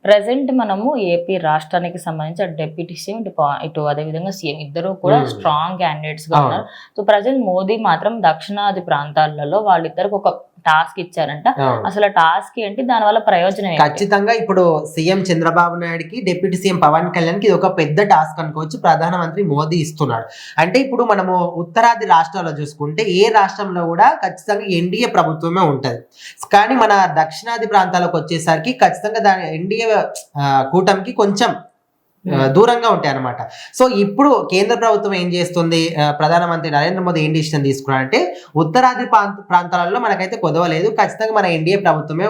Present మనము AP రాష్ట్రానికి సంబంధించి డిప్యూటీ సీఎం ఇటు అదే విధంగా సీఎం ఇద్దరు కూడా స్ట్రాంగ్ క్యాండిడేట్స్ గా ఉన్నారు. సో ప్రజెంట్ మోదీ మాత్రం దక్షిణాది ప్రాంతాలలో వాళ్ళిద్దరికి ఒక టాస్క్ ఇచ్చారంట. అసలు టాస్క్ ఏంటి, దాని వల్ల ప్రయోజనం ఏంటి? ఖచ్చితంగా ఇప్పుడు సీఎం చంద్రబాబు నాయుడుకి డిప్యూటీ సీఎం పవన్ కళ్యాణ్ కి ఇది ఒక పెద్ద టాస్క్ అనుకోవచ్చు. ప్రధానమంత్రి మోదీ ఇస్తున్నాడు. అంటే ఇప్పుడు మనము ఉత్తరాది రాష్ట్రాల్లో చూసుకుంటే ఏ రాష్ట్రంలో కూడా ఖచ్చితంగా ఎన్డీఏ ప్రభుత్వమే ఉంటది. కానీ మన దక్షిణాది ప్రాంతాలకు వచ్చేసరికి ఖచ్చితంగా దాని ఎన్డీఏ కూటమికి కొంచెం దూరంగా ఉంటాయి అనమాట. సో ఇప్పుడు కేంద్ర ప్రభుత్వం ఏం చేస్తుంది, ప్రధానమంత్రి నరేంద్ర మోదీ ఏం డిసిషన్ తీసుకున్నారంటే ఉత్తరాది ప్రాంతాలలో మనకైతే కొదవలేదు, ఖచ్చితంగా మన ఎన్డీఏ ప్రభుత్వమే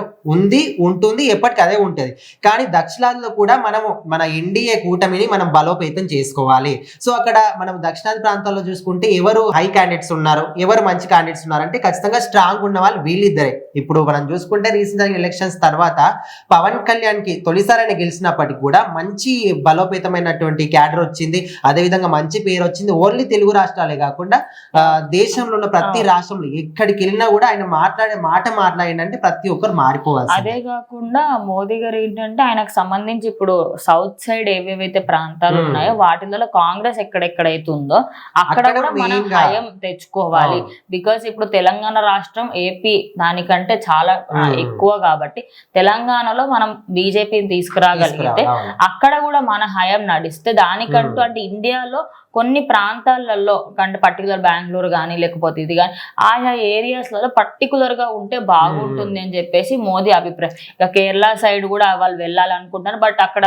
ఉంటుంది, ఎప్పటికీ అదే ఉంటుంది. కానీ దక్షిణాదిలో కూడా మనము మన ఎన్డీఏ కూటమిని మనం బలోపేతం చేసుకోవాలి. సో అక్కడ మనం దక్షిణాది ప్రాంతాల్లో చూసుకుంటే ఎవరు హై క్యాండిడేట్స్ ఉన్నారు, ఎవరు మంచి క్యాండిడేట్స్ ఉన్నారు అంటే ఖచ్చితంగా స్ట్రాంగ్ ఉన్న వాళ్ళు వీళ్ళిద్దరే. ఇప్పుడు మనం చూసుకుంటే రీసెంట్ ఎలక్షన్స్ తర్వాత పవన్ కళ్యాణ్ కి తొలిసారి గెలిచినప్పటికీ కూడా మంచి బలోపేతమైనటువంటి క్యాడర్ వచ్చింది, అదేవిధంగా మంచి పేరు వచ్చింది. ఓన్లీ తెలుగు రాష్ట్రాలే కాకుండా దేశంలో ఉన్న ప్రతి రాష్ట్రంలో ఎక్కడికి వెళ్ళినా కూడా ఆయన మాట్లాడిందంటే ప్రతి ఒక్కరు మారిపోవాలి. అదే కాకుండా మోదీ గారు ఏంటంటే ఆయనకు సంబంధించి ఇప్పుడు సౌత్ సైడ్ ఏవేవైతే ప్రాంతాలు ఉన్నాయో వాటిలో కాంగ్రెస్ ఎక్కడెక్కడైతే ఉందో అక్కడ కూడా మనం భయం తెచ్చుకోవాలి. బికాస్ ఇప్పుడు తెలంగాణ రాష్ట్రం ఏపీ దానికంటే చాలా ఎక్కువ కాబట్టి తెలంగాణలో మనం బీజేపీని తీసుకురాగలిగితే అక్కడ కూడా మన హయం నడిస్తే దానికంటూ అంటే ఇండియాలో కొన్ని ప్రాంతాలలో అంటే పర్టికులర్ బెంగళూరు కానీ లేకపోతే ఇది కానీ ఆయా ఏరియాస్లలో పర్టికులర్ గా ఉంటే బాగుంటుంది అని చెప్పేసి మోదీ అభిప్రాయం. ఇక కేరళ సైడ్ కూడా వాళ్ళు వెళ్ళాలనుకుంటున్నారు, బట్ అక్కడ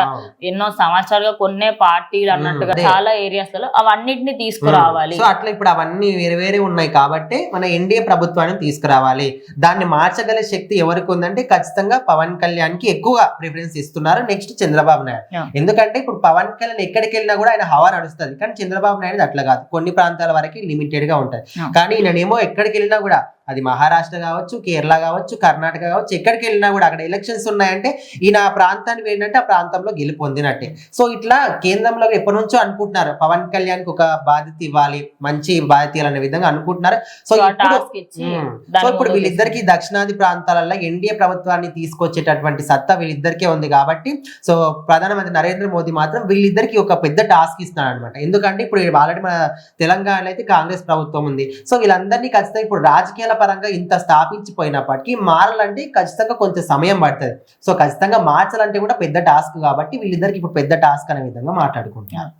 ఎన్నో సంవత్సరాలుగా కొన్నే పార్టీలు అన్నట్టుగా చాలా ఏరియాస్లలో అవన్నిటిని తీసుకురావాలి. సో అట్లా ఇప్పుడు అవన్నీ వేరే వేరే ఉన్నాయి కాబట్టి మన ఎన్డీఏ ప్రభుత్వాన్ని తీసుకురావాలి. దాన్ని మార్చగల శక్తి ఎవరికి ఉందంటే ఖచ్చితంగా పవన్ కళ్యాణ్ కి ఎక్కువ ప్రిఫరెన్స్ ఇస్తున్నారు, నెక్స్ట్ చంద్రబాబు నాయుడు. ఎందుకంటే ఇప్పుడు పవన్ కళ్యాణ్ ఎక్కడికి వెళ్ళినా కూడా ఆయన హవా నడుస్తుంది. కానీ చంద్రబాబు నాయుడు అట్లా కాదు, కొన్ని ప్రాంతాల వరకు లిమిటెడ్ గా ఉంటది. కానీ ఈయనేమో ఎక్కడికి వెళ్ళినా కూడా అది మహారాష్ట్ర కావచ్చు, కేరళ కావచ్చు, కర్ణాటక కావచ్చు, ఎక్కడికి వెళ్ళినా కూడా అక్కడ ఎలక్షన్స్ ఉన్నాయంటే ఈయన ఆ ప్రాంతానికి వెళ్ళినట్టే ఆ ప్రాంతంలో గెలుపొందినట్టే. సో ఇట్లా కేంద్రంలో ఎప్పటి నుంచో అనుకుంటున్నారు పవన్ కళ్యాణ్ కి ఒక బాధ్యత ఇవ్వాలి, మంచి బాధ్యత అనే విధంగా అనుకుంటున్నారు. సో ఇప్పుడు వీళ్ళిద్దరికి దక్షిణాది ప్రాంతాలలో ఎన్డీఏ ప్రభుత్వాన్ని తీసుకొచ్చేటటువంటి సత్తా వీళ్ళిద్దరికే ఉంది కాబట్టి సో ప్రధానమంత్రి నరేంద్ర మోదీ మాత్రం వీళ్ళిద్దరికి ఒక పెద్ద టాస్క్ ఇస్తున్నాడు అనమాట. ఎందుకంటే ఇప్పుడు ఆల్రెడీ మన తెలంగాణలో అయితే కాంగ్రెస్ ప్రభుత్వం ఉంది. సో వీళ్ళందరినీ ఖచ్చితంగా ఇప్పుడు రాజకీయాల పరంగా ఇంత స్థాపించిపోయినప్పటికీ మారాలంటే ఖచ్చితంగా కొంచెం సమయం పడుతుంది. సో ఖచ్చితంగా మార్చాలంటే కూడా పెద్ద టాస్క్ కాబట్టి వీళ్ళిద్దరికి ఇప్పుడు పెద్ద టాస్క్ అనే విధంగా మాట్లాడుకుంటున్నారు.